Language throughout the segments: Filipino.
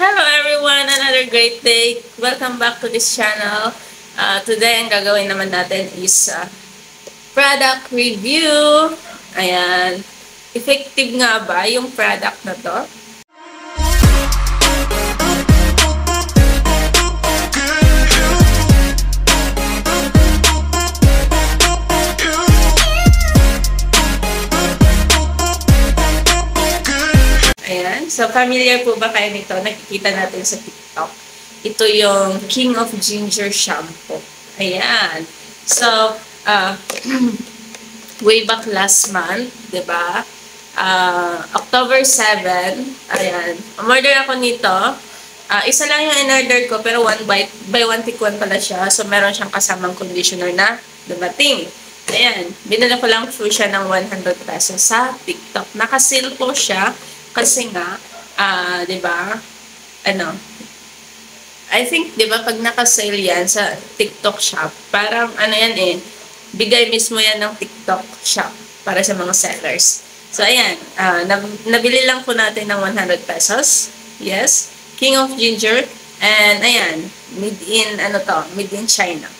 Hello everyone! Another great day. Welcome back to this channel. Today, ang gagawin naman natin is product review. Ayan. Effective nga ba yung product na to? Ayan. So, familiar po ba kayo nito? Nakikita natin sa TikTok. Ito yung King of Ginger Shampoo. Ayan. So, way back last month, diba? October 7, ayan. Umorder ako nito. Isa lang yung in-order ko, pero buy one take one pala siya. So, meron siyang kasamang conditioner na dumating. Ayan. Binala ko lang po siya ng 100 pesos sa TikTok. Naka-sale po siya. Kasi nga, di ba, I think, di ba, pag naka-sale yan sa TikTok shop, parang, bigay mismo yan ng TikTok shop para sa mga sellers. So, ayan, nabili lang po natin ng 100 pesos. Yes, King of Ginger. And, ayan, made in China.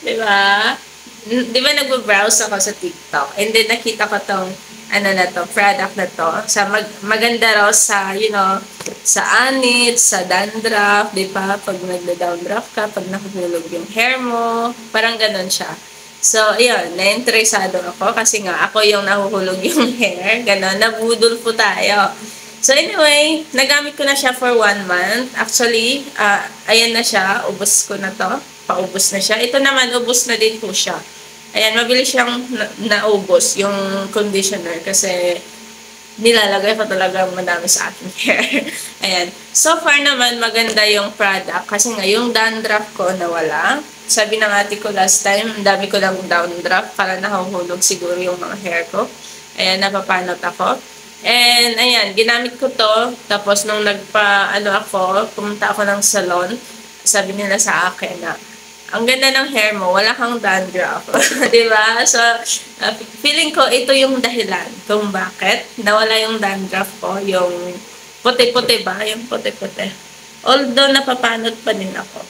Di ba? Di ba, nagbo-browse ako sa TikTok, and then nakita ko tong, product na to. Maganda raw sa, sa anit, sa dandruff, di ba? Pag nagda-dandruff ka, pag nahuhulog yung hair mo, parang ganun siya. So, ayun, na-interesado ako kasi nga ako yung nahuhulog yung hair. Ganun, nabudol po tayo. So, anyway, nagamit ko na siya for 1 month. Actually, ayan na siya, ubos ko na to. Paubos na siya. Ito naman, ubos na din po siya. Ayan, mabilis siyang naubos yung conditioner kasi nilalagay ko talaga madami sa aking hair. Ayan. So far naman, maganda yung product kasi nga yung dandruff ko nawala. Sabi ng ate ko last time, dami ko lang dandruff para nahuhulog siguro yung mga hair ko. Ayan, napapanot ako. And ayan, ginamit ko to. Tapos nung pumunta ako ng salon, sabi nila sa akin na, ang ganda ng hair mo, wala kang dandruff. Diba? So, feeling ko ito yung dahilan kung bakit nawala yung dandruff ko, yung puti-puti ba? Yung puti-puti. Although, napapanot pa din ako.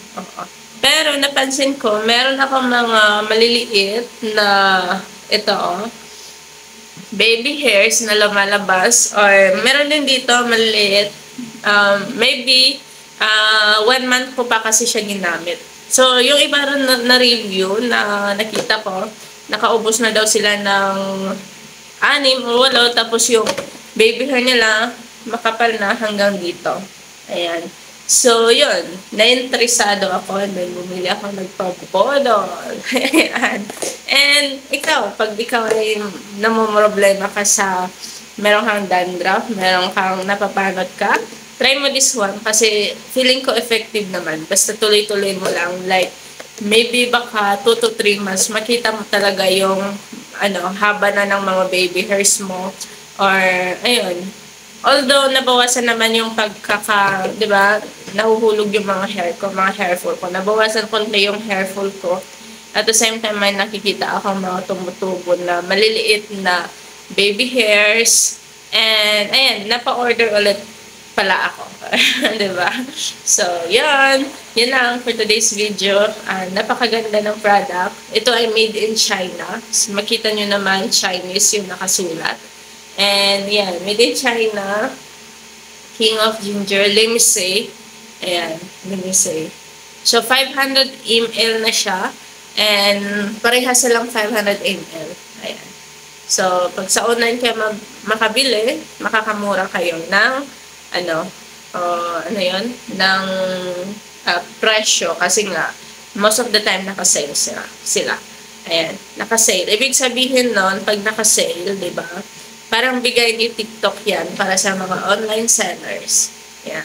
Pero, napansin ko, meron akong mga maliliit na baby hairs na lumalabas. Or, meron din dito maliliit. Maybe, 1 month ko pa kasi siya ginamit. So, yung iba rin na-review na nakita ko, nakaubos na daw sila ng 6 o 8, tapos yung baby hair nila, makapal na hanggang dito. Ayan. So, yun. Na-interesado ako, and then bumili ako nagpapodol. Ayan. And, pag ikaw ay namumroblema ka sa meron kang dandruff, meron kang napapanot ka, try mo this one kasi feeling ko effective naman. Basta tuloy-tuloy mo lang. Like, maybe baka 2 to 3 months, makita mo talaga yung haba na ng mga baby hairs mo. Or, ayun. Although, nabawasan naman yung di ba, nahuhulog yung mga hair ko, mga hair fall ko. Nabawasan ko na yung hair fall ko. At the same time, may nakikita akong mga tumutubo na maliliit na baby hairs. And, ayan, napa-order ulit pala ako. Diba? So, yan. Yan lang for today's video. Napakaganda ng product. Ito ay made in China. So, makita nyo naman, Chinese yung nakasulat. And, yan. Made in China. King of Ginger. Limsey. Ayan. Limsey. So, 500 ml na siya. And, parehas lang 500 ml. Ayan. So, pag sa online kayo makabili, makakamura kayo ng ng presyo kasi nga most of the time naka-sale sila. Ayan, naka-sale. Ibig sabihin nun, pag naka-sale, 'di ba? Parang bigay ni TikTok 'yan para sa mga online sellers. Ayan.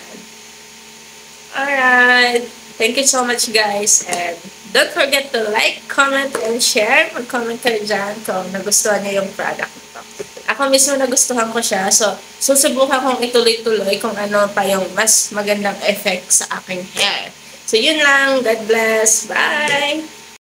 Alright. Thank you so much, guys, and don't forget to like, comment, and share. Mag-comment kayo dyan kung nagustuhan niyo yung product nito. Ako mismo nagustuhan ko siya. So, susubukan kong ituloy-tuloy kung ano pa yung mas magandang effect sa aking hair. So, yun lang. God bless. Bye!